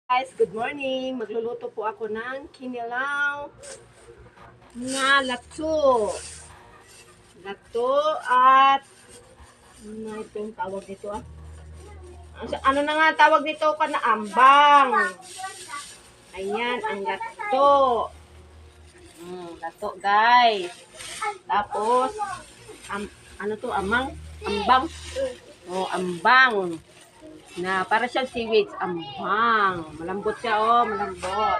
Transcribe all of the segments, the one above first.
Guys, good morning. Magluluto po ako ng kinilaw na lato. Lato at itong tawag nito Ano na nga tawag nito na ambang. Ayan, ang lato. Lato guys. Tapos, ano to, ambang. Ambang. Na para siyang seaweeds, ambang. Malambot siya, malambot.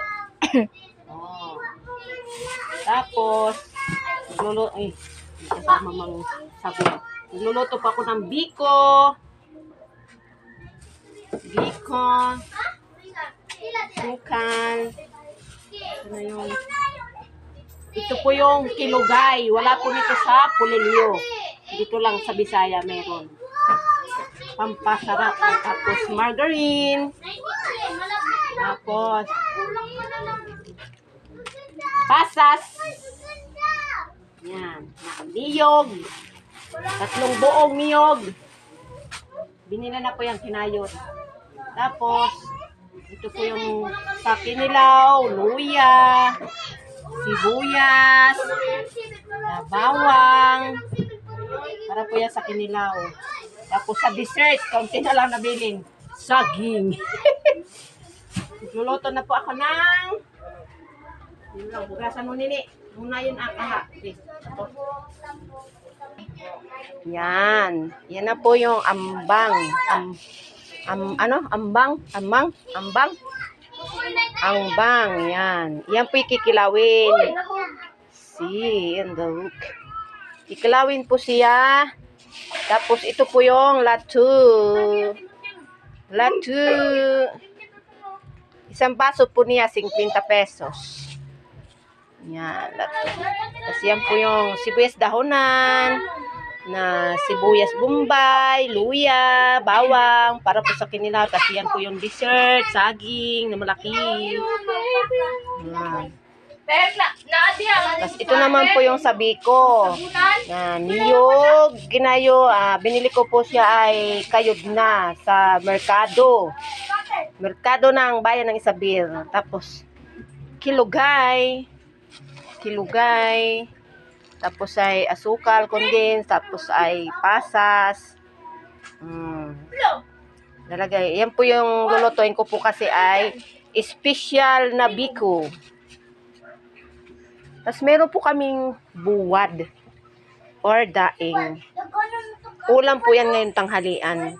Tapos, kasama mang sabi. Nagluluto pa ako ng biko. Sukan. Ano yun? Ito po yung kilugay. Wala po nito sa Pulilio. Dito lang sa Bisaya meron. Pampasarap. Tapos margarine. Tapos pasas. Yan. Niyog. 3 buong niyog. Binila na po yung kinayod. Tapos, ito po yung sa kinilaw, luya, sibuyas, bawang. Para po yan sa kinilaw. Tapos sa dessert, kaunti na lang nabilin. Saging. Luluto na po ako ng bugasan mo nini. Muna yun ha. Yan. Yan na po yung ambang. Ambang. Yan. Yan po ikikilawin. See, and the look. Kikilawin po siya. Tapos ito po yung latu. Isang baso po niya, 50 pesos. Yan, latu. Tapos yan po yung sibuyas dahonan, na sibuyas bombay, luya, bawang, para po sa kinilaw. Tapos yan po yung dessert, saging na malaki. Yan. Tapos ito naman po yung sabi ko. Niyog, ginayo, binili ko po siya ay kayod na sa merkado. Merkado ng bayan ng Isabel. Tapos kilugay. Tapos ay asukal, condensed, tapos ay pasas. Nalagay. Yan po yung lulutuin ko po kasi ay special na biko. Tapos meron po kaming buwad or daing. Ulam po yan ngayon tanghalian.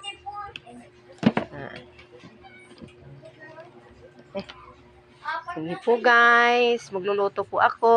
Sige po guys, magluluto po ako.